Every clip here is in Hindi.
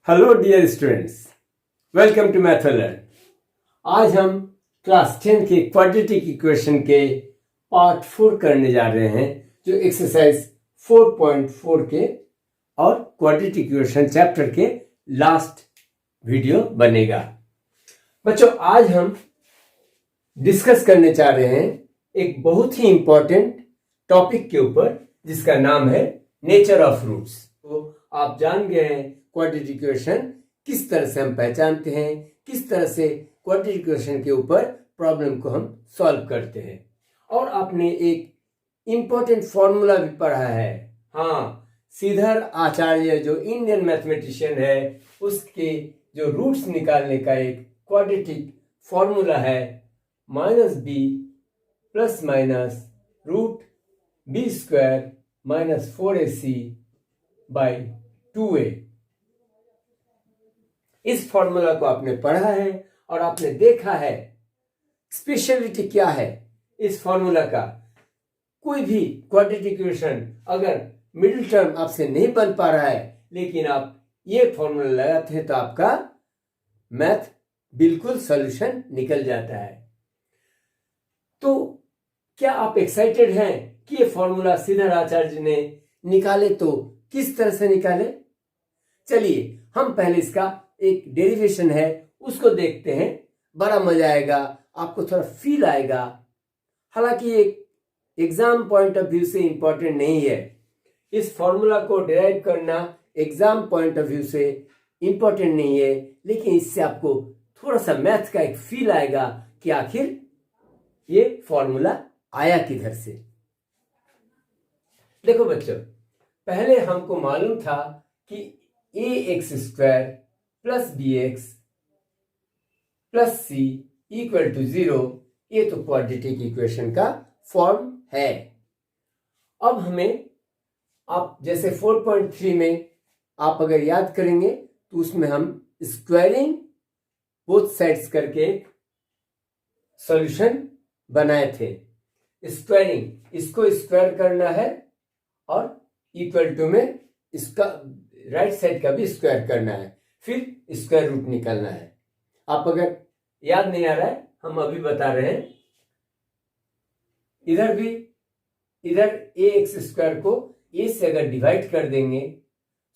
Hello dear students, welcome to Mathlearn. आज हम क्लास 10 के क्वाड्रेटिक इक्वेशन के पार्ट 4 करने जा रहे हैं, जो एक्सरसाइज 4.4 के और क्वाड्रेटिक इक्वेशन चैप्टर के लास्ट वीडियो बनेगा। बच्चों, आज हम डिस्कस करने जा रहे हैं एक बहुत ही इंपॉर्टेंट टॉपिक के ऊपर, जिसका नाम है नेचर ऑफ रूट्स। तो आप जान गए हैं क्वाड्रेटिक इक्वेशन किस तरह से हम पहचानते हैं, किस तरह से क्वाड्रेटिक इक्वेशन के ऊपर प्रॉब्लम को हम सॉल्व करते हैं। और आपने एक इंपॉर्टेंट फॉर्मूला भी पढ़ा है। हाँ, श्रीधर आचार्य जो इंडियन मैथमेटिशियन है, उसके जो रूट्स निकालने का एक क्वाड्रेटिक फॉर्मूला है, -b plus minus root b square minus 4ac by 2a। इस फॉर्मूला को आपने पढ़ा है और आपने देखा है स्पेशलिटी क्या है इस फॉर्मूला का। कोई भी क्वाड्रेटिक इक्वेशन अगर मिडिल टर्म आपसे नहीं बन पा रहा है, लेकिन आप ये फॉर्मूला लगाते हैं, तो आपका मैथ बिल्कुल सॉल्यूशन निकल जाता है। तो क्या आप एक्साइटेड हैं कि ये फॉर्मूला श्रीधर आचार्य ने निकाले? तो किस तरह से निकाले, चलिए हम पहले इसका एक डेरिवेशन है उसको देखते हैं। बड़ा मजा आएगा, आपको थोड़ा फील आएगा। हालांकि एक एग्जाम पॉइंट ऑफ व्यू से इंपॉर्टेंट नहीं है, इस फॉर्मूला को डिराइव करना एग्जाम पॉइंट ऑफ व्यू से इंपॉर्टेंट नहीं है, लेकिन इससे आपको थोड़ा सा मैथ का एक फील आएगा कि आखिर ये फॉर्मूला आया किधर से। देखो बच्चों, पहले हमको मालूम था कि ax square plus bx plus c equal to 0, ये तो क्वाड्रेटिक इक्वेशन का फॉर्म है। अब हमें, आप जैसे 4.3 में आप अगर याद करेंगे तो उसमें हम स्क्वायरिंग बोथ साइड्स करके सॉल्यूशन बनाए थे। स्क्वायरिंग, इसको स्क्वायर करना है और इक्वल टू में इसका राइट साइड का भी स्क्वायर करना है, फिर स्क्वायर रूट निकालना है। आप अगर याद नहीं आ रहा है, हम अभी बता रहे हैं। इधर भी, इधर ax स्क्वायर को a से अगर डिवाइड कर देंगे,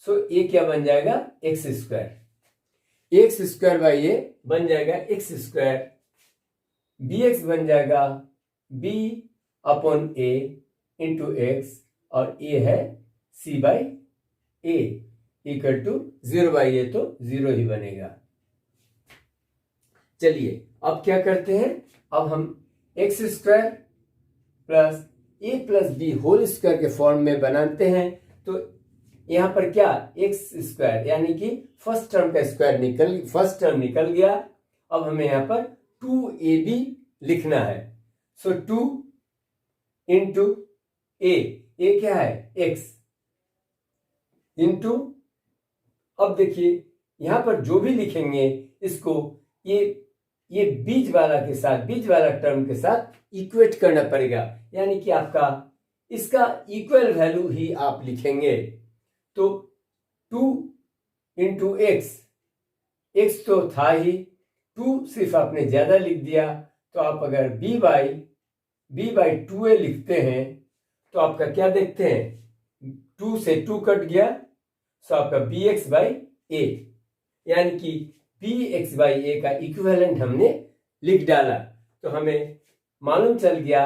सो a क्या बन जाएगा, x square. x square by a बन जाएगा x स्क्वायर, bx बन जाएगा b upon a into x, और a है c by a equal to 0 by a, तो 0 ही बनेगा। चलिए अब क्या करते हैं, अब हम x square plus a plus b whole square के फॉर्म में बनाते हैं। तो यहां पर क्या, x स्क्वायर यानी कि फर्स्ट टर्म का स्क्वायर फर्स्ट टर्म निकल गया। अब हमें यहां पर 2ab लिखना है। सो 2 इंटू a क्या है, x इंटू, अब देखिए यहां पर जो भी लिखेंगे इसको ये बीच वाला के साथ, बीच वाला टर्म के साथ इक्वेट करना पड़ेगा, यानी कि आपका इसका इक्वल वैल्यू ही आप लिखेंगे। तो 2 इंटू एक्स तो था ही, 2 सिर्फ आपने ज्यादा लिख दिया। तो आप अगर b बाई 2a लिखते हैं तो आपका क्या देखते हैं, 2 से 2 कट गया, सो आपका bx बाई a, यानी कि bx बाई a का इक्विवेलेंट हमने लिख डाला। तो हमें मालूम चल गया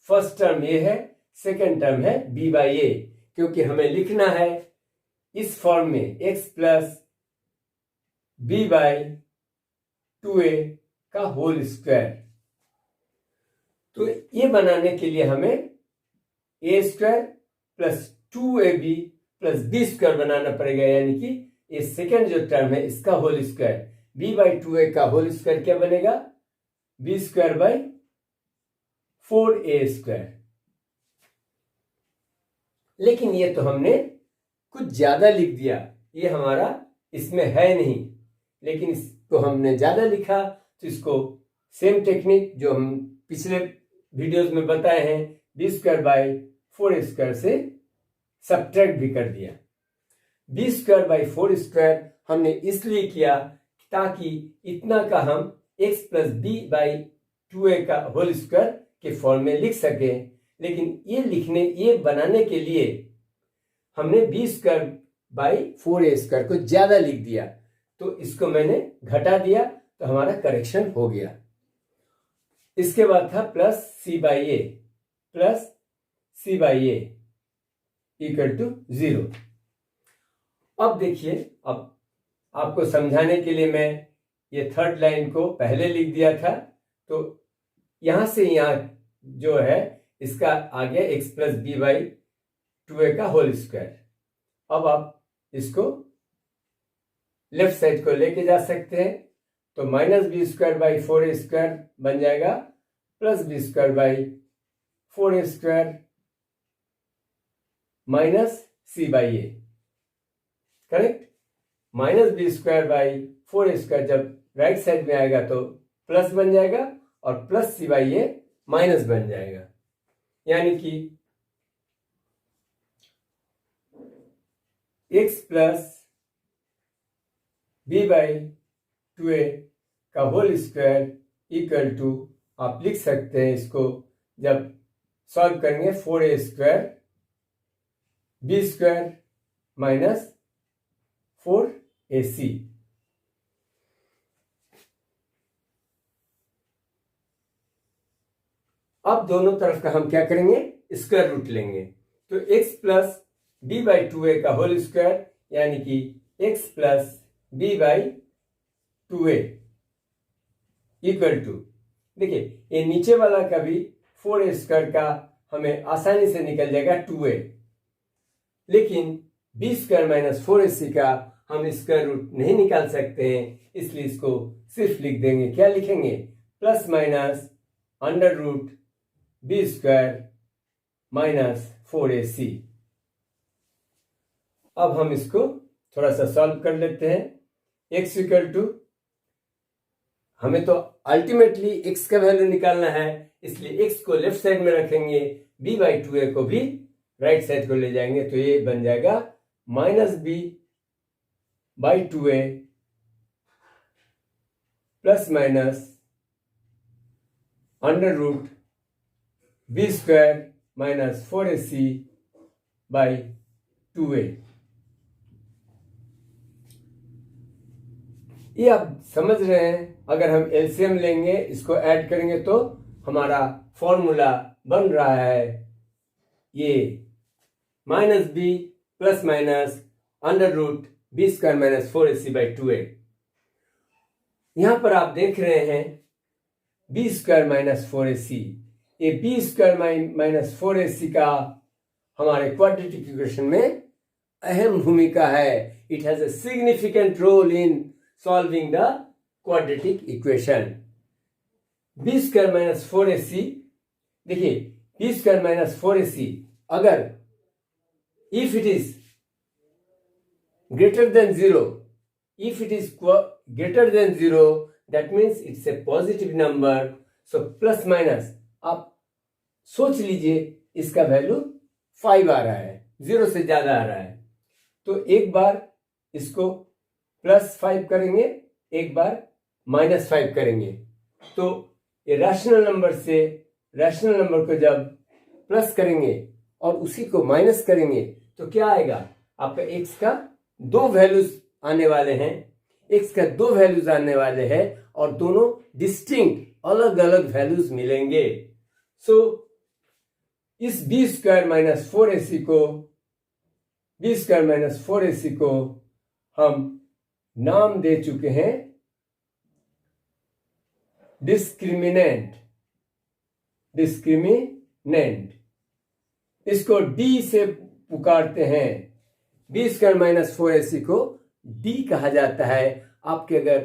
फर्स्ट टर्म a है, सेकेंड टर्म है b बाई a, क्योंकि हमें लिखना है इस फॉर्म में x plus b by 2a का होल स्क्वायर। तो ये बनाने के लिए हमें a square plus 2ab plus b square बनाना पड़ेगा, यानी कि ये सेकेंड जो टर्म है इसका whole square. b by 2a का होल स्क्वायर क्या बनेगा, b square by 4a square. लेकिन ये तो हमने कुछ ज्यादा लिख दिया, ये हमारा इसमें है नहीं, लेकिन इसको हमने ज्यादा लिखा, तो इसको सेम टेक्निक जो हम पिछले वीडियोस में बताए हैं, b square by 4a square से सब्ट्रैक्ट भी कर दिया। b स्क्वायर बाई 4 स्क्वायर हमने इसलिए किया ताकि इतना का हम x plus b by 2a का होल स्क्वायर के फॉर्म में लिख सकें, लेकिन ये बनाने के लिए हमने B square by 4a square को ज्यादा लिख दिया, तो इसको मैंने घटा दिया, तो हमारा करेक्शन हो गया। इसके बाद था plus c by a equal to 0। अब देखिए, अब आपको समझाने के लिए मैं ये थर्ड लाइन को पहले लिख दिया था, तो यहां से यहां जो है इसका आ गया x plus b by 2a का होल स्क्वायर। अब आप इसको लेफ्ट साइड को लेके जा सकते हैं, तो minus b square by 4a square बन जाएगा plus b square by 4a square minus c by a, correct. Minus b square by 4a square जब राइट साइड में आएगा तो प्लस बन जाएगा और plus c by a minus बन जाएगा, यानी कि x plus b by 2a का होल स्क्वायर इक्वल टू, आप लिख सकते हैं इसको जब सॉल्व करेंगे 4a square B square minus 4ac। अब दोनों तरफ का हम क्या करेंगे, स्क्वायर रूट लेंगे, तो x plus b by 2a का होल स्क्वायर यानी कि x plus b by 2a equal to, देखिए ये नीचे वाला का भी 4a स्क्वायर का हमें आसानी से निकल जाएगा 2a, लेकिन बी स्क्वायर माइनस 4ac का हम स्क्वायर रूट नहीं निकाल सकते हैं, इसलिए इसको सिर्फ लिख देंगे। क्या लिखेंगे, plus minus under root b square minus 4ac। अब हम इसको थोड़ा सा सॉल्व कर लेते हैं। x इक्वल टू, हमें तो अल्टीमेटली x का वैल्यू निकालना है, इसलिए x को लेफ्ट साइड में रखेंगे, b बाई 2a को भी राइट साइड को ले जाएंगे, तो ये बन जाएगा minus b by 2a plus minus under root b square minus 4ac by 2a। ये आप समझ रहे हैं, अगर हम एलसीएम लेंगे, इसको ऐड करेंगे तो हमारा फॉर्मूला बन रहा है ये minus b plus minus under root b square minus 4ac by 2a। यहां पर आप देख रहे हैं बी स्क्वायर माइनस 4ac, ये बी स्क्वायर माइनस 4ac का हमारे क्वाड्रेटिक इक्वेशन में अहम भूमिका है। It has a significant role in solving the quadratic equation. B square minus 4ac, देखिए बी स्क्वायर माइनस 4ac अगर if it is greater than 0, if it is greater than 0, that means it's a positive number, so plus minus आप सोच लीजिए इसका वैल्यू 5 आ रहा है, 0 से ज्यादा आ रहा है, तो एक बार इसको प्लस 5 करेंगे, एक बार माइनस 5 करेंगे, तो ये रैशनल नंबर से रैशनल नंबर को जब प्लस करेंगे और उसी को माइनस करेंगे तो क्या आएगा, आपका x का दो वैल्यूज आने वाले हैं, x का दो वैल्यूज आने वाले हैं और दोनों डिस्टिंक्ट अलग अलग वैल्यूज मिलेंगे। सो इस बी स्क्वायर माइनस 4ac को हम नाम दे चुके हैं डिस्क्रिमिनेंट। इसको d से पुकारते हैं, बी स्क्वायर माइनस 4ac को d कहा जाता है। आपके अगर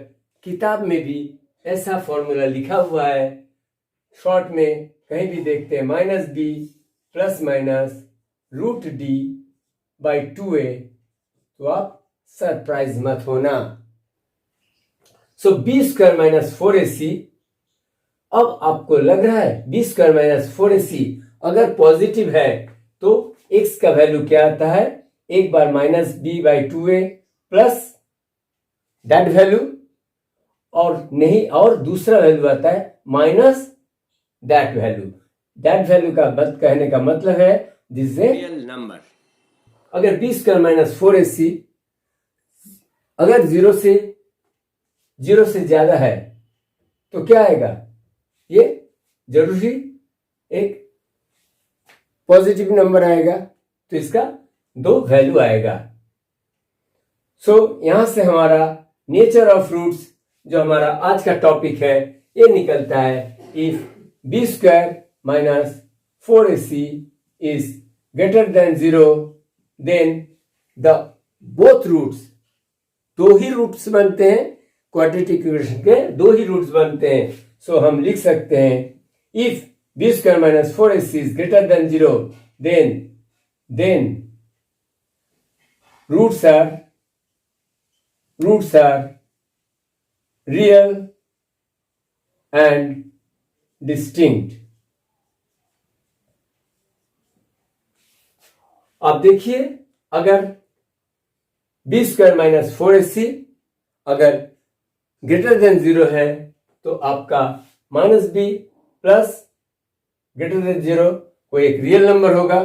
किताब में भी ऐसा फॉर्मूला लिखा हुआ है, शॉर्ट में कहीं भी देखते हैं minus b plus minus root d by 2a, तो आप सरप्राइज मत होना। सो बी स्क्वायर माइनस 4ac, अब आपको लग रहा है बी स्क्वायर माइनस 4ac अगर पॉजिटिव है तो x का वैल्यू क्या आता है, एक बार minus B by 2a plus that value, और नहीं, और दूसरा वैल्यू आता है minus that value. That value का कहने का मतलब है this is a real number. अगर बी स्क्वायर माइनस 4ac अगर जीरो से ज्यादा है तो क्या आएगा, ये जरूरी एक पॉजिटिव नंबर आएगा, तो इसका 2 वैल्यू आएगा। सो यहां से हमारा नेचर ऑफ रूट्स, जो हमारा आज का टॉपिक है, ये निकलता है if b square minus 4ac is greater than 0 then the both roots, 2 ही रूट्स बनते हैं, क्वाड्रेटिक इक्वेशन के 2 ही रूट्स बनते हैं। सो हम लिख सकते हैं if b square minus 4ac is greater than 0 then roots are real and distinct। अब देखिए, अगर बी स्क्वायर माइनस 4ac अगर ग्रेटर देन 0 है तो आपका minus b plus greater than 0 कोई एक रियल नंबर होगा।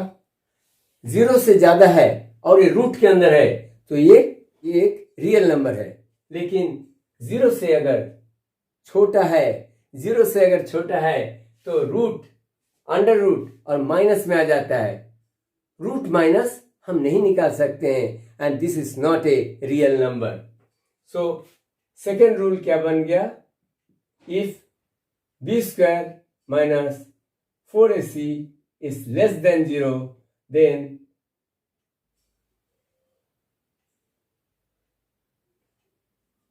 0 से ज्यादा है और ये रूट के अंदर है तो ये एक रियल नंबर है। लेकिन 0 से अगर छोटा है तो रूट, अंडर रूट और माइनस में आ जाता है। रूट माइनस हम नहीं निकाल सकते हैं and this is not a real number. So second rule क्या बन गया, if b square minus 4ac is less than 0 then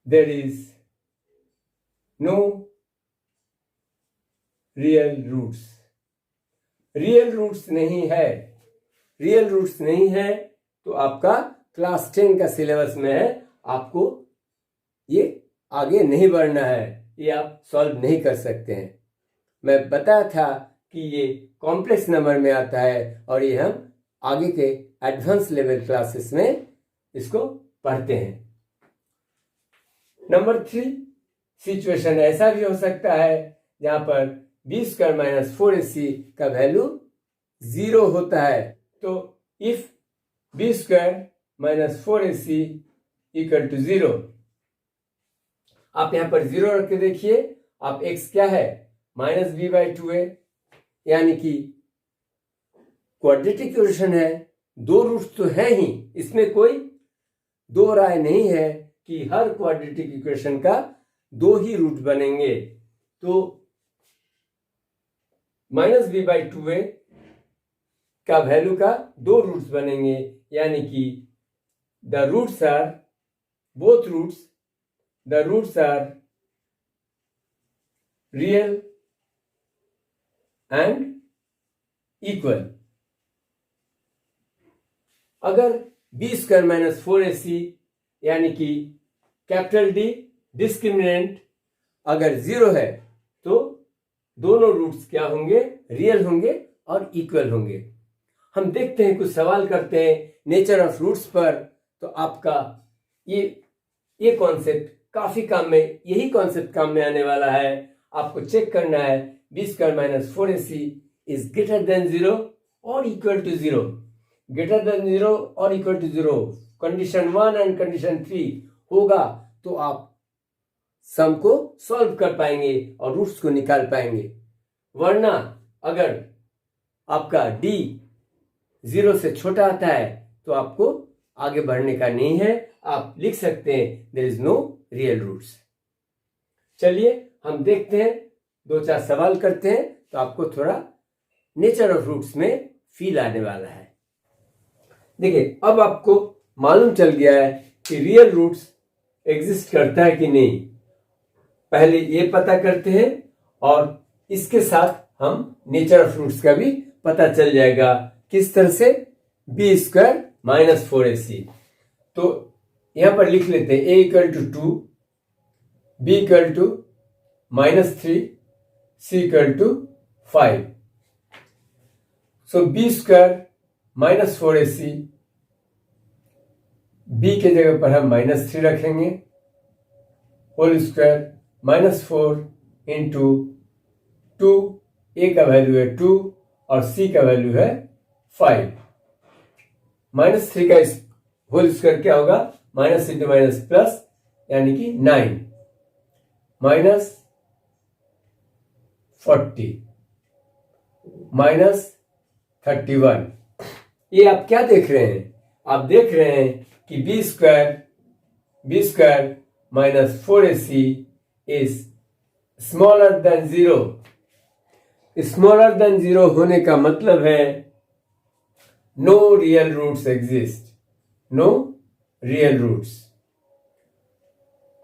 there is no real roots। Real roots नहीं है तो आपका क्लास 10 का सिलेबस में है, आपको ये आगे नहीं बढ़ना है, ये आप सॉल्व नहीं कर सकते हैं। मैं बताया था कि ये कॉम्प्लेक्स नंबर में आता है और ये हम आगे के एडवांस लेवल क्लासेस में इसको पढ़ते हैं। नंबर 3, सिचुएशन ऐसा भी हो सकता है जहां पर बी स्क्वायर माइनस 4ac का वैल्यू 0 होता है। तो if b square minus 4ac equal to 0, आप यहां पर 0 रख के देखिए, आप x क्या है माइनस बी बाई 2a, यानी कि क्वाड्रेटिक इक्वेशन है, 2 रूट्स तो है ही, इसमें कोई 2 राय नहीं है कि हर क्वाड्रेटिक इक्वेशन का 2 ही रूट बनेंगे। तो माइनस बी बाई 2a का वैल्यू का 2 रूट्स बनेंगे, यानी कि the roots are real and equal. अगर बी स्क्वायर माइनस 4ac यानी कि कैपिटल डी डिस्क्रिमिनेंट अगर 0 है तो दोनों रूट्स क्या होंगे, रियल होंगे और इक्वल होंगे। हम देखते हैं, कुछ सवाल करते हैं नेचर ऑफ रूट्स पर, तो आपका ये कॉन्सेप्ट काफी काम में, यही कॉन्सेप्ट काम में आने वाला है। आपको चेक करना है B square minus 4ac is greater than 0 और इक्वल टू 0। ग्रेटर देन 0 और equal to 0 condition 1 and condition 3 होगा तो आप सम को सॉल्व कर पाएंगे और रूट्स को निकाल पाएंगे। वरना अगर आपका d 0 से छोटा आता है तो आपको आगे बढ़ने का नहीं है, आप लिख सकते हैं there is no real roots. चलिए हम देखते हैं, 2-4 सवाल करते हैं तो आपको थोड़ा नेचर ऑफ रूट्स में फील आने वाला है। देखिए, अब आपको मालूम चल गया है कि रियल रूट्स एग्जिस्ट करता है कि नहीं। पहले ये पता करते हैं और इसके साथ हम नेचर ऑफ रूट्स का भी पता चल जाएगा। किस तरह से, बी स्क्वायर माइनस 4ac, तो यहां पर लिख लेते हैं a equal to 2, b equal to -3, c equal to 5। So b square minus 4ac, b के जगह पर हम -3 रखेंगे, होल स्क्वायर -4 इंटू 2, ए का वैल्यू है 2 और सी का वैल्यू है 5। -3 का होल स्क्वायर क्या होगा? माइनस इंटू माइनस प्लस, यानी कि 9 -40 -31। ये आप क्या देख रहे हैं? आप देख रहे हैं कि B square minus 4ac is smaller than 0। Smaller than 0 होने का मतलब है no real roots exist, no real roots.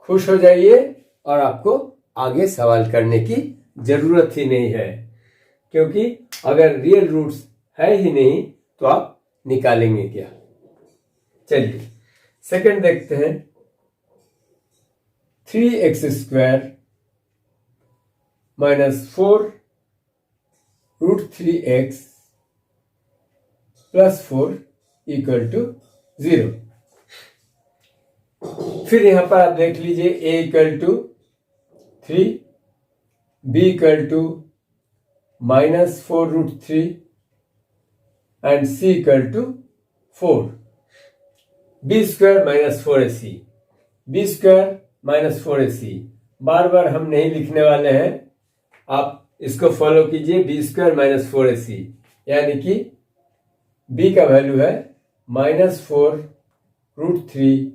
खुश हो जाइए और आपको आगे सवाल करने की जरूरत ही नहीं है, क्योंकि अगर रियल रूट्स है ही नहीं तो आप निकालेंगे क्या? चलिए सेकंड देखते हैं। 3x² -4 √3x +4 = 0। फिर यहां पर आप देख लीजिए a = 3, b = -4 √3 and c = 4। b² -4ac, b² -4ac बार बार हम नहीं लिखने वाले हैं, आप इसको फॉलो कीजिए। b² -4ac यानी कि b का वैल्यू है -4 √3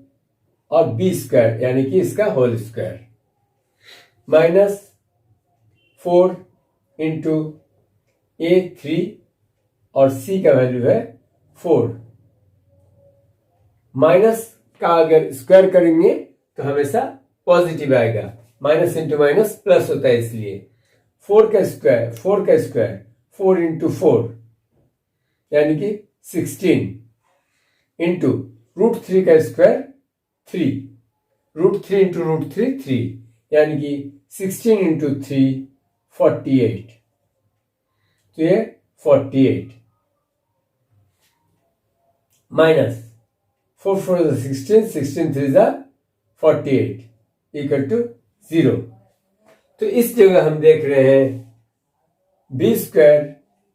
और b² यानी कि इसका होल स्क्वायर -4 इंटू a 3 और c का वैल्यू है 4। माइनस का अगर स्क्वायर करेंगे तो हमेशा पॉजिटिव आएगा, माइनस इंटू माइनस प्लस होता है, इसलिए 4 का स्क्वायर 4 इंटू 4 यानी कि 16 इंटू √3 का स्क्वायर 3, √3 इंटू √3 3 यानी कि 16 इंटू 3 48। तो ये 48 माइनस 4 4 16, 16 3 48 = 0। तो इस जगह हम देख रहे हैं b²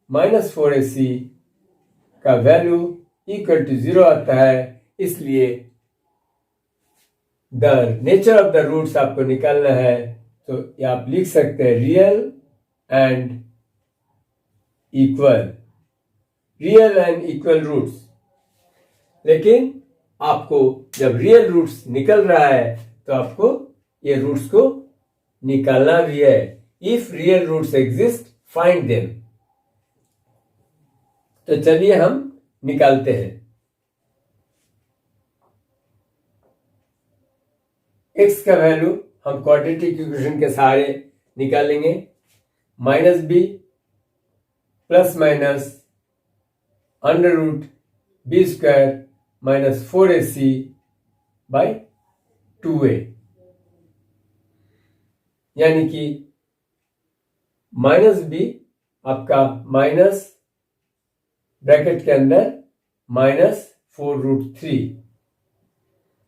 -4ac का वैल्यू = 0 आता है, इसलिए the nature of the roots आपको निकालना है। तो आप लिख सकते हैं रियल एंड इक्वल रूट्स। लेकिन आपको जब रियल रूट्स निकल रहा है तो आपको ये रूट्स को निकालना भी है। If real roots exist find them. तो चलिए हम निकालते हैं। x का वैल्यू हम क्वाड्रेटिक इक्वेशन के सहारे निकालेंगे। -b ± √b² -4ac by 2a, यानी कि -b आपका माइनस ब्रैकेट के अंदर -4 √3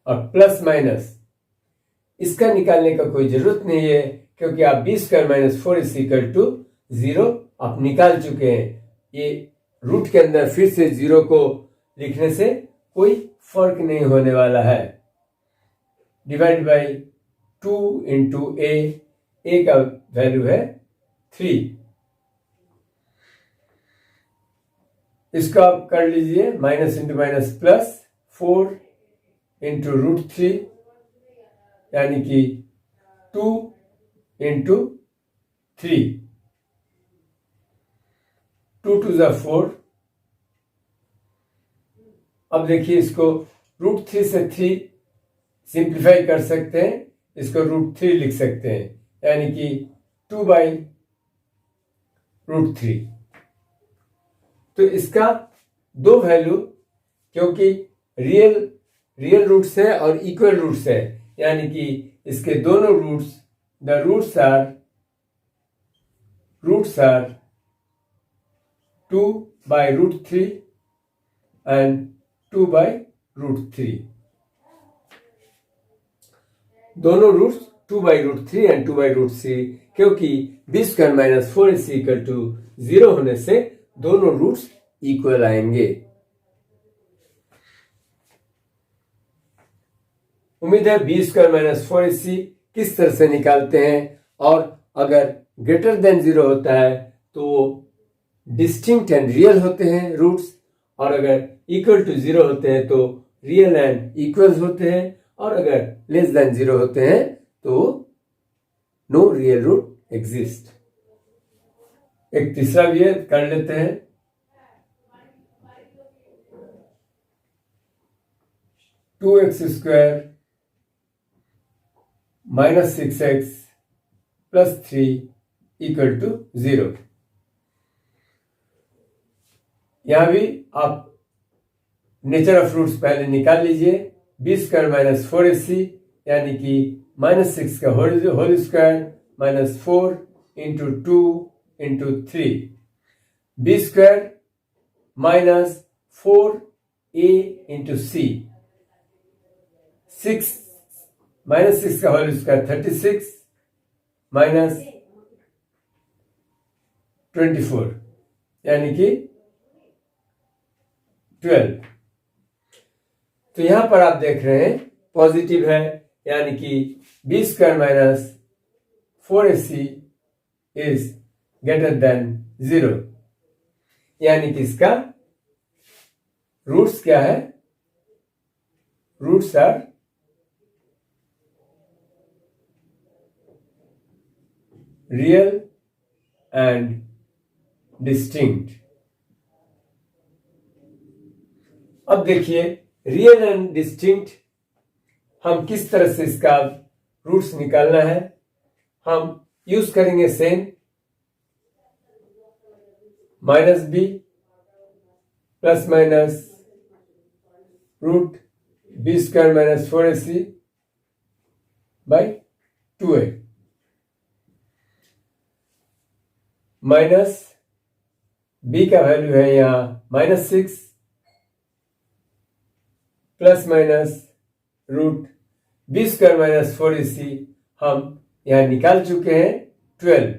और प्लस माइनस इसका निकालने का कोई जरूरत नहीं है, क्योंकि आप b² -4ac = 0 आप निकाल चुके हैं। ये रूट के अंदर फिर से 0 को लिखने से कोई फर्क नहीं होने वाला है। डिवाइड बाई 2 इंटू a का वैल्यू है 3। इसको आप कर लीजिए minus into minus plus 4 into √3 यानी कि 2 इंटू 3, 2 2 4। अब देखिए इसको √3 से 3 सिंप्लीफाई कर सकते हैं, इसको √3 लिख सकते हैं, यानी कि 2/√3। तो इसका दो वैल्यू, क्योंकि रियल रूट्स है और इक्वल रूट्स है, यानी कि इसके दोनों roots, the roots are 2/√3 and 2/√3। दोनों रूट्स 2/√3 एंड 2/√3, क्योंकि b square minus 4ac equal to 0 होने से दोनों रूट्स इक्वल आएंगे। उम्मीद है बी स्क्वायर माइनस 4ac किस तरह से निकालते हैं, और अगर ग्रेटर देन 0 होता है तो डिस्टिंक्ट एंड रियल होते हैं रूट्स, और अगर इक्वल टू 0 होते हैं तो रियल एंड इक्वल्स होते हैं, और अगर लेस देन 0 होते हैं तो नो रियल रूट एग्जिस्ट। एक तीसरा भी है, कर लेते हैं। Two x square minus 6x plus 3 equal to 0। यहां भी आप नेचर ऑफ रूट्स पहले निकाल लीजिए। बी स्क्वायर माइनस 4ac यानी कि माइनस 6 का whole square minus 4 into 2 into 3, B square minus 4a into C, 6 minus 6 का होल स्क्वायर 36 माइनस 24 यानी कि 12। तो यहां पर आप देख रहे हैं पॉजिटिव है, यानी कि B square minus 4ac is greater than 0, यानी कि इसका रूट्स क्या है, roots are real and distinct. अब देखिए रियल एंड डिस्टिंक्ट हम किस तरह से इसका रूट्स निकालना है। हम यूज करेंगे same minus b plus minus root b square minus 4ac by 2a minus b का वैल्यू है यहां minus 6 plus minus root b square minus 4ac हम यहां निकाल चुके हैं 12।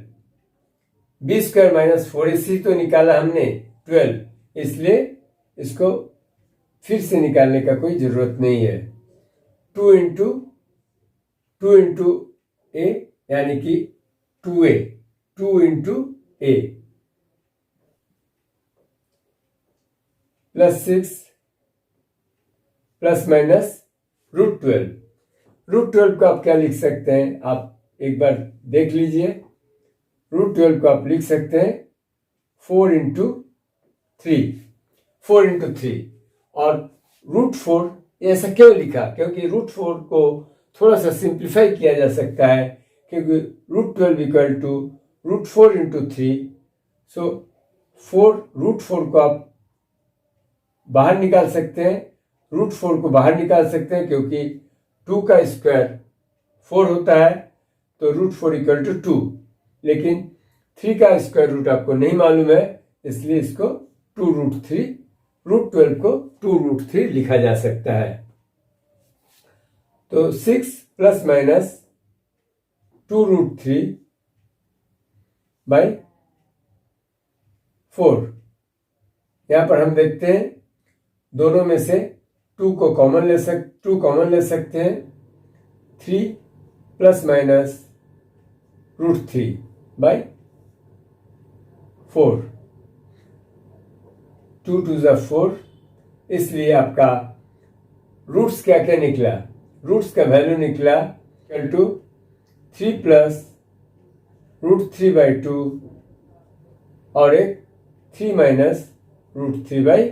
बी स्क्वायर माइनस 4ac तो निकाला हमने 12, इसलिए इसको फिर से निकालने का कोई जरूरत नहीं है। 2 इंटू ए यानी कि 2a, 2 इंटू ए प्लस 6 प्लस माइनस √12। √12 को आप क्या लिख सकते हैं, आप एक बार देख लीजिए। √12 को आप लिख सकते हैं 4 इंटू 3, 4 इंटू 3। और √4 ऐसा क्यों लिखा, क्योंकि √4 को थोड़ा सा सिंप्लीफाई किया जा सकता है, क्योंकि √12 इक्वल टू √4 इंटू 3। सो √4 को आप बाहर निकाल सकते हैं, √4 को बाहर निकाल सकते हैं, क्योंकि 2 का स्क्वायर 4 होता है, तो √4 इक्वल टू 2। लेकिन 3 का स्क्वायर रूट आपको नहीं मालूम है, इसलिए इसको 2√3, √12 को 2√3 लिखा जा सकता है। तो 6 प्लस माइनस 2√3 बाई 4। यहां पर हम देखते हैं दोनों में से 2 कॉमन ले सकते हैं। 3 प्लस माइनस √3 बाई 4, 2 2 ज़ा 4। इसलिए आपका रूट्स क्या क्या निकला, रूट्स का वैल्यू निकला इक्वल टू 3 प्लस √3 बाई 2 और एक 3 माइनस √3 बाई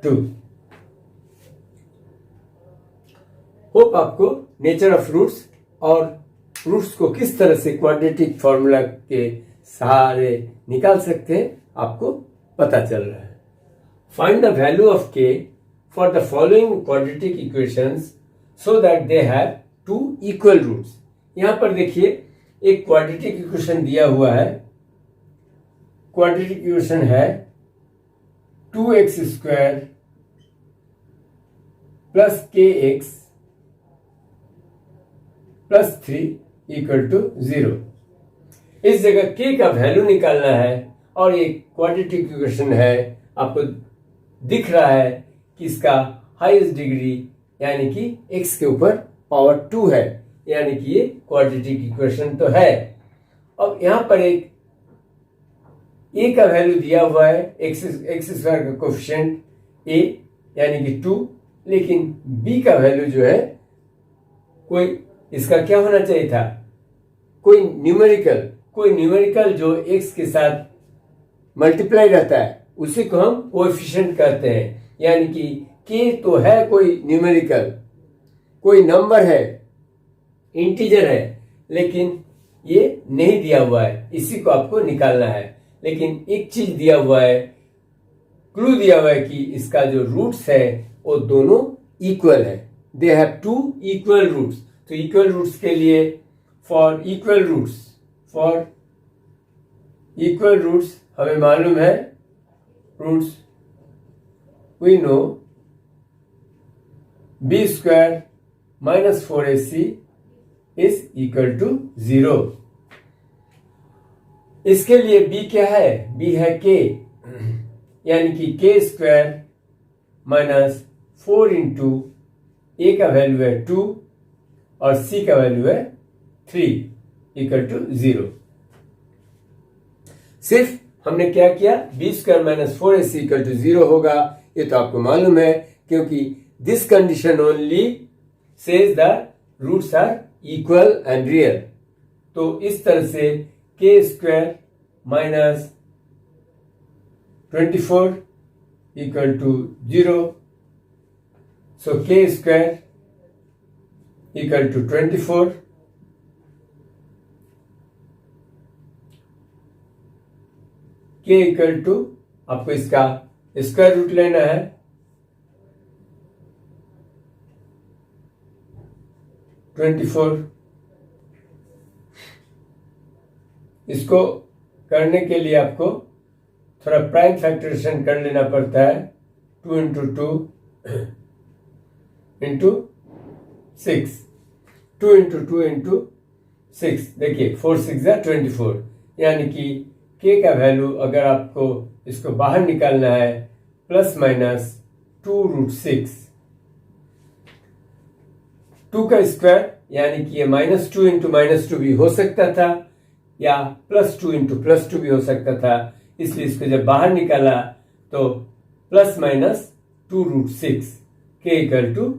2। होप आपको नेचर ऑफ रूट्स और रूट्स को किस तरह से क्वाड्रेटिक फॉर्मूला के सहारे निकाल सकते हैं आपको पता चल रहा है। Find the value of k for the following quadratic equations so that they have 2 equal roots. यहां पर देखिए एक क्वाड्रेटिक इक्वेशन दिया हुआ है। क्वाड्रेटिक इक्वेशन है 2x square plus kx plus 3 equal to 0। इस जगह k का वैल्यू निकालना है और ये क्वाड्रेटिक इक्वेशन है, आपको दिख रहा है कि इसका हाईएस्ट डिग्री यानी कि x के ऊपर पावर 2 है, यानी कि ये क्वाड्रेटिक इक्वेशन तो है। अब यहां पर एक a का वैल्यू दिया हुआ है, एक्स स्क्वायर का कोफिशिएंट a यानी कि 2, लेकिन b का वैल्यू जो है कोई इसका क्या होना चाहिए था, कोई न्यूमेरिकल जो x के साथ मल्टीप्लाई रहता है उसी को हम कोएफिशिएंट कहते हैं, यानी कि k तो है कोई न्यूमेरिकल, कोई नंबर है, इंटीजर है, लेकिन ये नहीं दिया हुआ है, इसी को आपको निकालना है। लेकिन एक चीज दिया हुआ है, क्लू दिया हुआ है कि इसका जो रूट्स है वो दोनों इक्वल है, दे हैव 2 इक्वल रूट्स। तो इक्वल रूट्स के लिए फॉर इक्वल रूट्स हमें मालूम है, roots we know b square minus 4ac is equal to 0। इसके लिए b क्या है, b है k, यानी कि k square minus 4 into a का वैल्यू है 2 और c का वैल्यू है 3 इक्वल टू 0। सिर्फ हमने क्या किया, b square minus 4ac equal to 0 होगा, ये तो आपको मालूम है, क्योंकि this condition only says the roots are equal and real. तो इस तरह से k square minus 24 equal to 0, so k square equal to 24, k equal to, आपको इसका स्क्वायर रूट लेना है, इसको करने के लिए आपको थोड़ा प्राइम फैक्टराइजेशन कर लेना पड़ता है, 2 इंटू 2 इंटू 6, 2 इंटू 2 इंटू 6, देखिए 4 6 24, यानी कि k का वैल्यू अगर आपको इसको बाहर निकालना है प्लस माइनस 2 रूट 6, 2 का स्क्वायर यानी कि ये माइनस 2 इंटू माइनस 2 भी हो सकता था या प्लस 2 इंटू प्लस 2 भी हो सकता था, इसलिए इसको जब बाहर निकाला तो plus minus 2 root 6, k equal to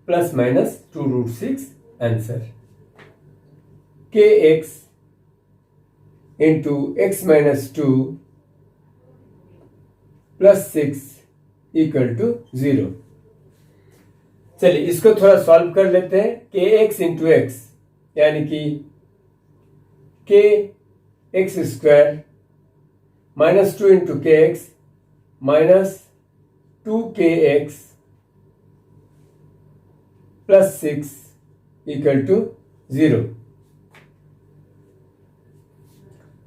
plus minus 2 root 6 answer. kx into x minus 2 plus 6 equal to 0। चलिए इसको थोड़ा सॉल्व कर लेते हैं, kx इंटू एक्स यानी कि kx square minus 2 into kx minus 2kx plus 6 equal to 0।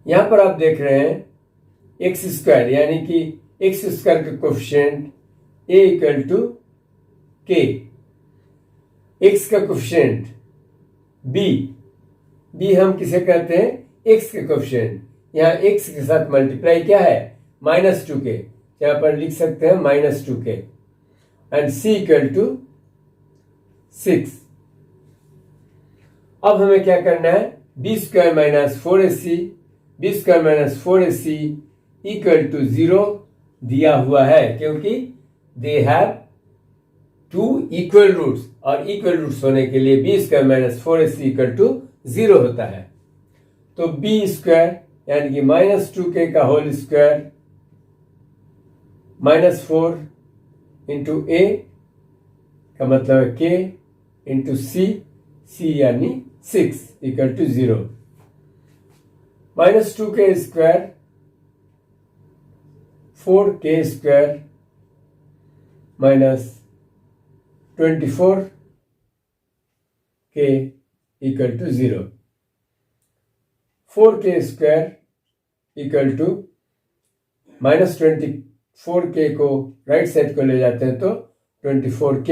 यहां पर आप देख रहे हैं एक्स स्क्वायर यानी कि एक्स स्क्वायर का coefficient a equal to k, x का कोफिशिएंट b हम किसे कहते हैं, एक्स के कोफिशिएंट, यहाँ एक्स के साथ मल्टीप्लाई क्या है, माइनस 2k, यहाँ पर लिख सकते हैं minus 2k, and c equal to 6। अब हमें क्या करना है, b square minus 4ac equal to 0 दिया हुआ है, क्योंकि दे हैव 2 इक्वल रूट्स, और इक्वल रूट्स होने के लिए b square minus 4ac equal to 0 होता है। तो b स्क्वायर यानी कि माइनस 2k का whole square minus 4 into a का मतलब है k इंटू c यानी 6 equal to 0, minus 2k square 4k square minus 24k equal to 0, 4k square equal to minus 24k को राइट साइड को ले जाते हैं तो 24k।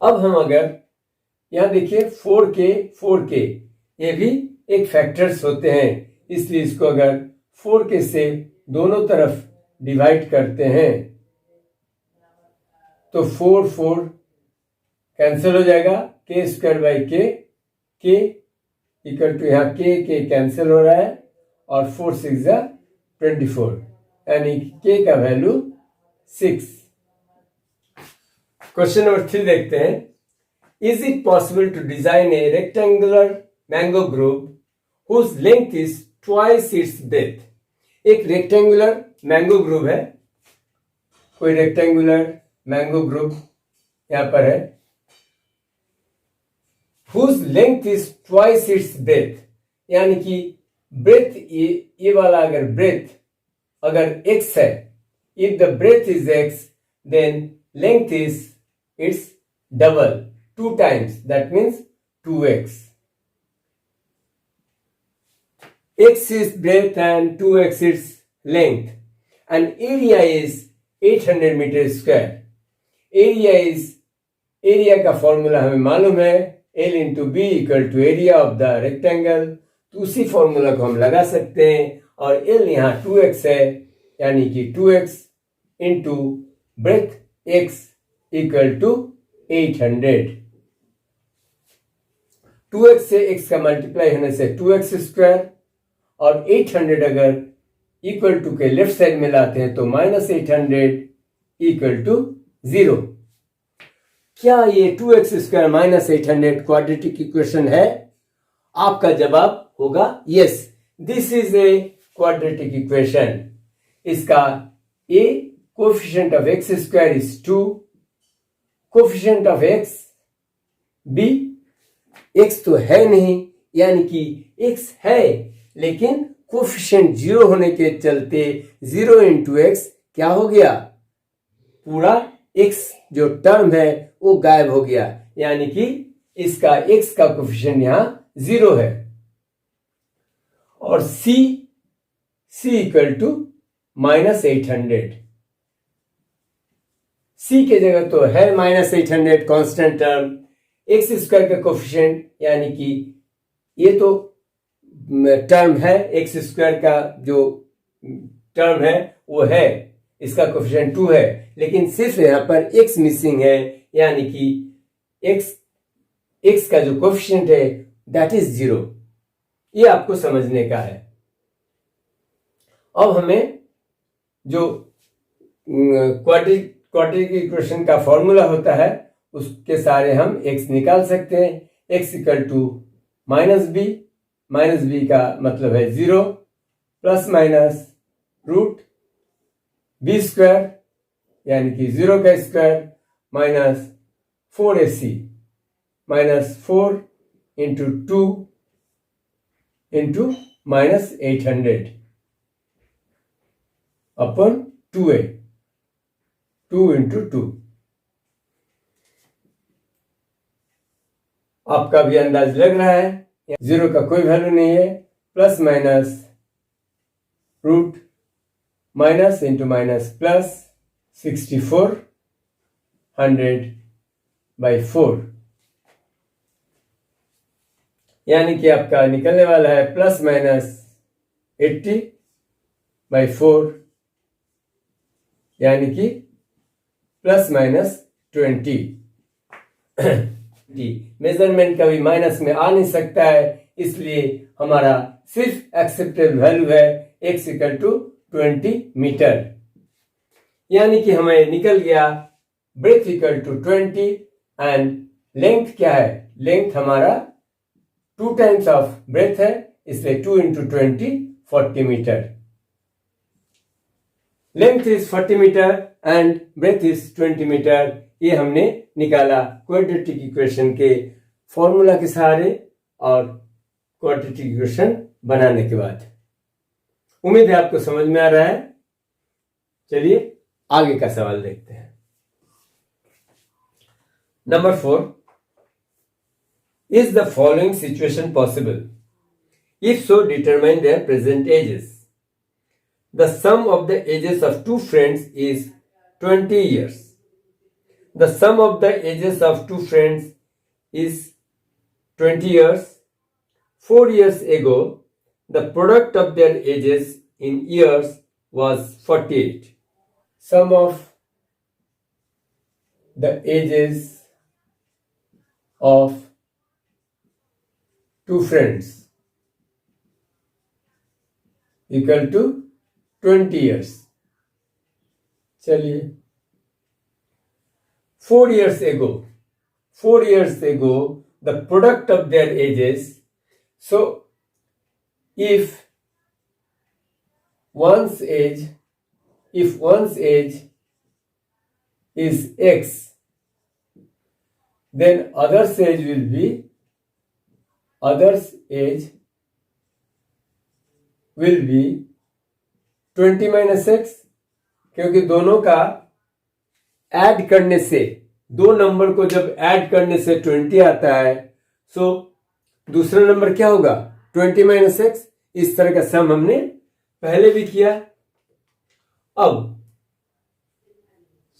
अब हम अगर यहाँ देखिए 4k ये भी एक फैक्टर्स होते हैं, इसलिए इसको अगर 4k से दोनों तरफ डिवाइड करते हैं तो 4 कैंसिल हो जाएगा, k square by k equal to यहाँ k कैंसिल हो रहा है और 4 6 24 यानी k का वैल्यू 6। क्वेश्चन नंबर 3 देखते हैं। Is it possible to design a rectangular mango grove whose length is twice its breadth. एक रेक्टेंगुलर मैंगो ग्रुव है, कोई रेक्टेंगुलर मैंगो ग्रुव यहां पर है, whose length is twice its breadth, यानी कि ब्रेथ ये वाला अगर ब्रेथ अगर x है, if the breadth is x then length is its double 2 times, that means 2x. x is breadth and 2x is length and area is 800 meter square. Area का फॉर्मूला हमें मालूम है, L into b equal to area of the rectangle, तो उसी फॉर्मूला को हम लगा सकते हैं और L यहाँ 2x है यानी कि 2x into breadth x equal to 800। 2x से x का मल्टीप्लाई होने से 2x स्क्वायर और 800 अगर इक्वल टू के लेफ्ट साइड में लाते हैं तो -800 इक्वल टू 0। क्या ये 2x स्क्वायर -800 क्वाड्रेटिक इक्वेशन है? आपका जवाब होगा yes, this is a quadratic equation. इसका a coefficient of x square is 2, coefficient of x b, x तो है नहीं यानी कि x है लेकिन कोफिशिएंट 0 होने के चलते 0 इंटू एक्स क्या हो गया, पूरा x जो टर्म है वो गायब हो गया, यानी कि इसका x का कोफिशिएंट यहां 0 है। और c इक्वल टू -800, c के जगह तो है -800 कांस्टेंट टर्म, x स्क्वायर का कोफिशिएंट यानी कि ये तो टर्म है, x स्क्वायर का जो टर्म है वो है, इसका कोफिशिएंट 2 है, लेकिन सिर्फ यहां पर x मिसिंग है यानी कि x का जो कोफिशिएंट है दैट इज 0। ये आपको समझने का है। अब हमें जो क्वाड्रेटिक इक्वेशन का फॉर्मूला होता है उसके सारे हम x निकाल सकते हैं। x इक्वल टू -b का मतलब है 0 plus minus root b square यानी कि 0 का square minus 4ac minus 4 into 2 into -800 upon 2a 2 into 2। आपका भी अंदाज लग रहा है, 0 का कोई वैल्यू नहीं है, plus minus root minus into minus plus 6400/4 यानी कि आपका निकलने वाला है प्लस माइनस 80/4 यानी कि प्लस माइनस 20। मेजरमेंट कभी माइनस में आ नहीं सकता है, इसलिए हमारा सिर्फ एक्सेप्टेबल वैल्यू है x इक्वल टू 20 मीटर, यानी कि हमें निकल गया breadth equal to 20 and length क्या है, लेंथ हमारा 2 टाइम्स ऑफ ब्रेथ है, इसलिए 2 into 20 40 metre. Length is 40 metre and breadth is 20 metre. ये हमने निकाला क्वाड्रेटिक इक्वेशन के फॉर्मूला के सहारे और क्वाड्रेटिक इक्वेशन बनाने के बाद। उम्मीद है आपको समझ में आ रहा है। चलिए आगे का सवाल देखते हैं। Number 4, is the following situation possible? If so determine there present ages. The sum of the ages of two friends is 20 years. The sum of the ages of two friends is 20 years. 4 years ago, the product of their ages in years was 48. Sum of the ages of two friends equal to 20 years. चलिए 4 years ago the product of their ages. So if one's age is x, then others age will be 20 minus x, क्योंकि दोनों का ऐड करने से, दो नंबर को जब ऐड करने से 20 आता है, सो दूसरा नंबर क्या होगा 20 माइनस एक्स. इस तरह का सम हमने पहले भी किया. अब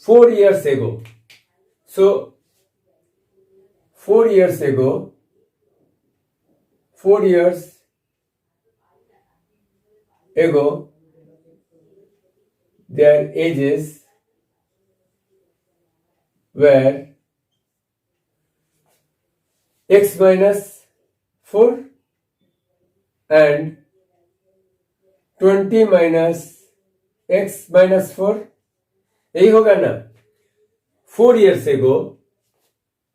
4 years ago, so 4 years ago their ages were x minus 4 and 20 minus x minus 4. यही होगा ना. 4 years ago,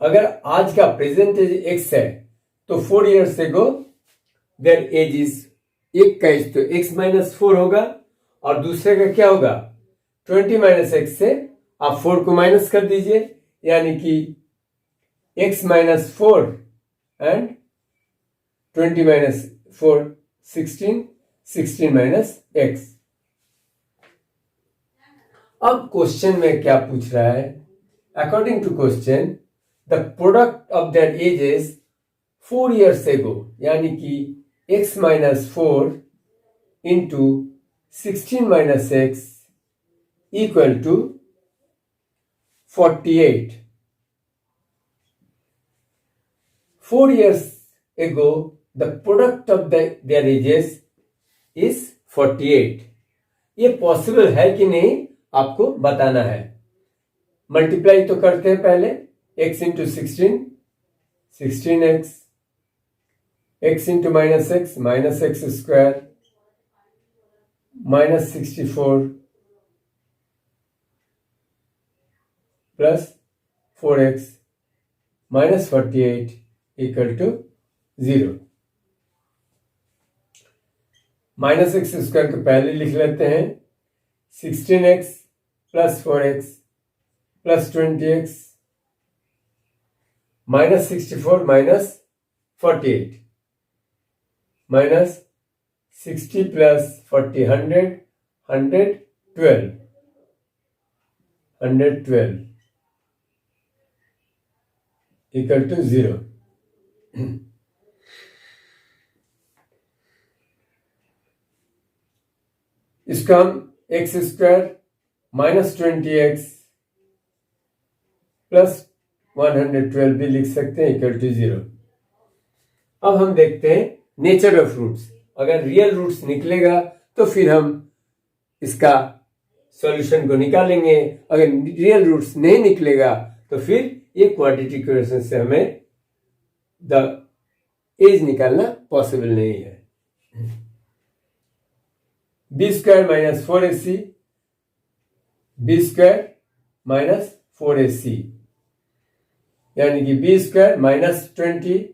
अगर आज का प्रेजेंट एज x है तो 4 years ago their age is, एक का एज तो x माइनस 4 होगा और दूसरे का क्या होगा 20 माइनस एक्स से आप 4 को माइनस कर दीजिए, यानी कि x minus 4 and 20 minus 4 16 minus x. अब क्वेश्चन में क्या पूछ रहा है. According to question the product of their ages 4 years ago, यानी कि x minus 4 into 16 minus x equal to 48. 4 years ago the product of their ages is 48. ये पॉसिबल है कि नहीं आपको बताना है. मल्टीप्लाई तो करते हैं पहले. x into 16x, x into minus x square minus 64 plus 4x minus 48 equal to 0. Minus x square को पहले लिख लेते हैं. 16x plus 4x plus 20x minus 64 minus 48 minus 60 plus 40 112 equal to 0. इसको हम x square minus 20x plus 112 भी लिख सकते हैं इक्वल टू 0. अब हम देखते हैं नेचर ऑफ रूट्स. अगर रियल रूट्स निकलेगा तो फिर हम इसका सॉल्यूशन को निकालेंगे. अगर रियल रूट्स नहीं निकलेगा तो फिर ये क्वाड्रेटिक इक्वेशन से हमें द एज निकालना पॉसिबल नहीं है. B square minus 4ac, B square minus 4ac, यानी कि B square minus 20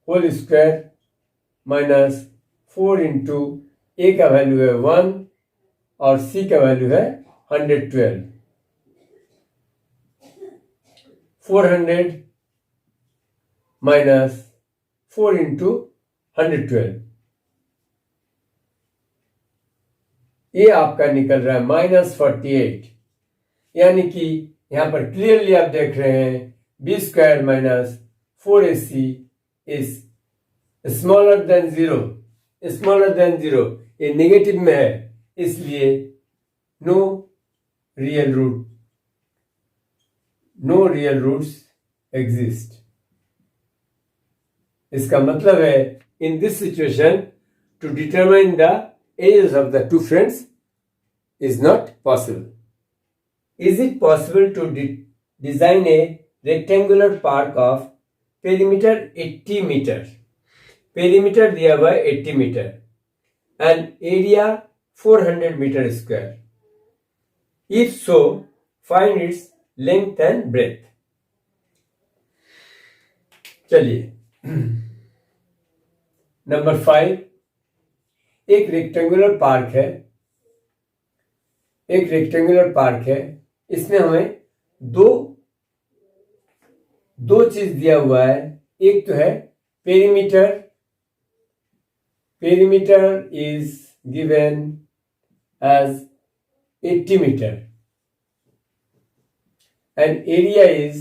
whole square minus 4 into A का वैल्यू है 1 और सी का वैल्यू है 112. 400 माइनस 4 इंटू 112, ये आपका निकल रहा है माइनस 48. यानी कि यहां पर क्लियरली आप देख रहे हैं B square minus 4ac is smaller than 0. ये नेगेटिव में है, इसलिए नो रियल रूट्स एग्जिस्ट. इसका मतलब है in this situation to determine the ages of the two friends is not possible. Is it possible to design a rectangular park of perimeter 80 meter? Perimeter दिया हुआ है 80 metre and area 400 meter square. If so, find its length and breadth. चलिए नंबर 5. एक रेक्टेंगुलर पार्क है. इसमें हमें दो चीज दिया हुआ है. एक तो है perimeter is given as 80 metre and area is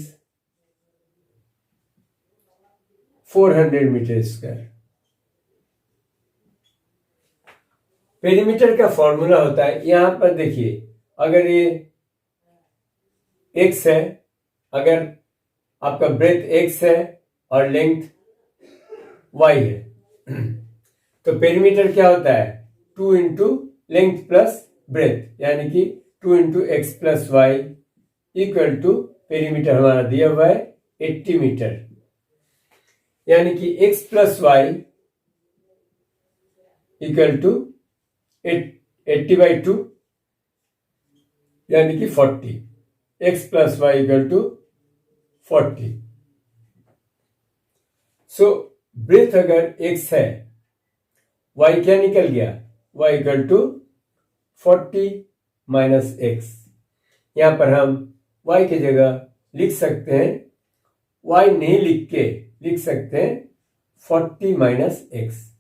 400 metre square. Perimeter का फॉर्मूला होता है, यहां पर देखिए, अगर ये x है, अगर आपका ब्रेथ x है और लेंथ y है, तो पेरीमीटर क्या होता है 2 इंटू लेंथ प्लस ब्रेथ, यानी कि 2 into x plus y equal to perimeter हमारा दिया हुआ है 80 मीटर, यानी कि x plus y equal to 80/2 यानी कि 40. x plus y equal to 40. So breadth अगर x है, y क्या निकल गया, y equal to 40 minus x. यहां पर हम y की जगह लिख सकते हैं, y नहीं लिख के लिख सकते हैं 40 माइनस एक्स.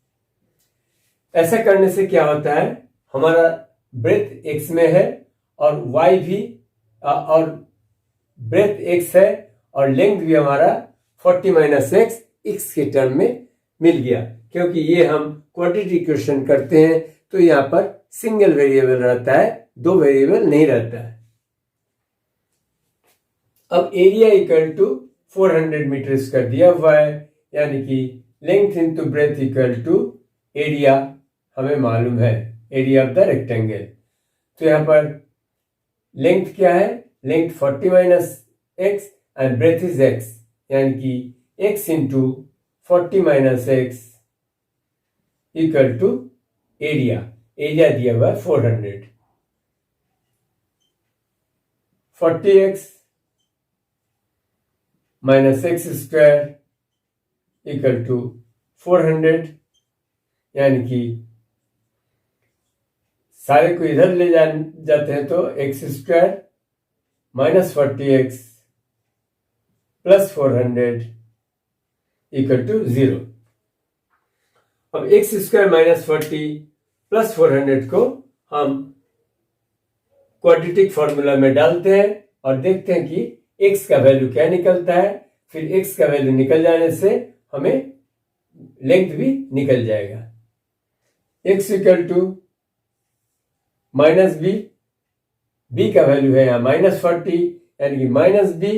ऐसा करने से क्या होता है, हमारा ब्रेथ x में है और y भी और ब्रेथ x है और लेंथ भी हमारा 40 माइनस एक्स के टर्म में मिल गया. क्योंकि ये हम क्वाड्रेटिक इक्वेशन करते हैं तो यहाँ पर सिंगल वेरिएबल रहता है, दो वेरिएबल नहीं रहता है. अब area equal to 400 metre square दिया हुआ है, यानी कि length into breadth equal to area हमें मालूम है, एरिया ऑफ द रेक्टेंगल. तो यहाँ पर लेंथ क्या है, length 40 minus x and breadth is x, यानी कि x into 40 minus x equal to area. Area दिया हुआ है 400. 40x minus x square equal to 400, यानी कि सारे को इधर ले जाते हैं तो x square minus 40x plus 400 equal to 0. अब एक्स स्क्वायर माइनस 40 प्लस 400 को हम क्वाड्रेटिक फॉर्मूला में डालते हैं और देखते हैं कि x का वैल्यू क्या निकलता है. फिर x का वैल्यू निकल जाने से हमें लेंथ भी निकल जाएगा. x equal to minus b का वैल्यू है यहाँ माइनस 40, यानी कि minus b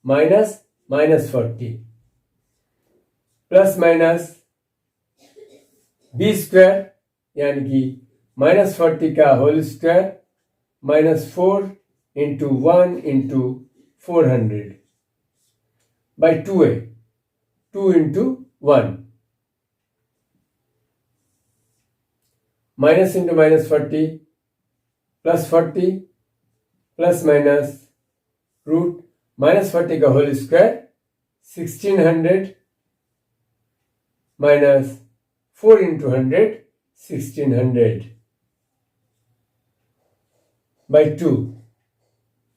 minus minus 40 plus minus b square, यानी कि माइनस 40 का whole square minus 4 into 1 into 400 by 2 है, 2 into 1 minus into minus 40 plus 40 plus minus root minus 40 का whole square 1600 minus 4 into 100 1600 by 2,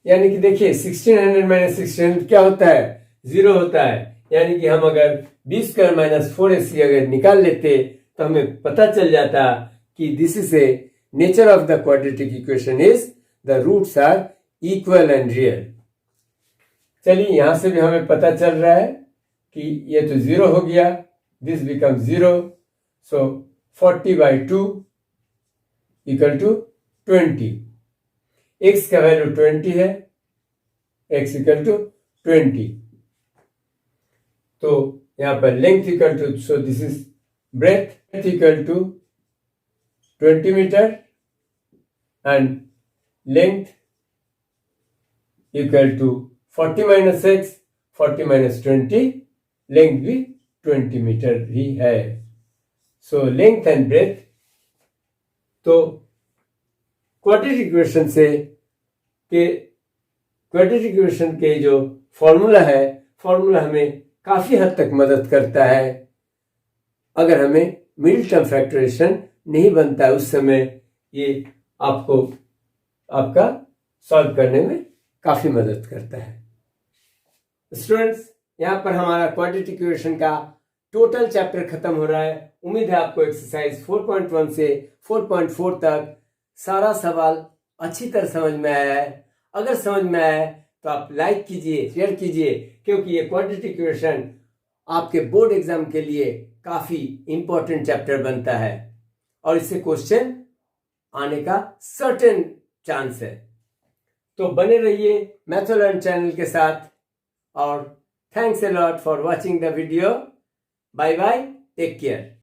यानी कि देखिए 1600 माइनस 1600 क्या होता है, 0 होता है. यानी कि हम अगर b स्क्वायर माइनस 4ac अगर निकाल लेते तो हमें पता चल जाता कि this is a nature of the quadratic equation is the roots are equal and real. चलिए यहां से भी हमें पता चल रहा है कि ये तो 0 हो गया, this become 0. So 40/2 equal to 20. x का वैल्यू 20 है, x इक्वल टू 20. तो यहाँ पर length equal to, so this is breadth equal to 20 metre and length equal to 40 minus x, 40 minus 20, length भी 20 मीटर ही है। So length and breadth. तो क्वाड्रेटिक इक्वेशन के जो फॉर्मूला है, फॉर्मूला हमें काफी हद तक मदद करता है। अगर हमें मिडिल टर्म फैक्टराइजेशन नहीं बनता है उस समय ये आपका सॉल्व करने में काफी मदद करता है। स्टूडेंट्स, यहाँ पर हमारा क्वाड्रेटिक इक्वेशन का टोटल चैप्टर खत्म हो रहा है। उम्मीद है आपको एक्सरसाइज 4.1 से 4.4 तक सारा सवाल अच्छी तरह समझ में आया है। अगर समझ में आया है तो आप लाइक कीजिए, शेयर कीजिए, क्योंकि ये क्वाड्रेटिक इक्वेशन आपके बोर्ड एग्जाम के लिए काफी इंपॉर्टेंट चैप्टर बनता है और इससे क्वेश्चन आने का सर्टेन चांस है। तो बने रहिए मैथोलर्न चैनल के साथ और thanks a lot for watching the video. Bye bye, take care.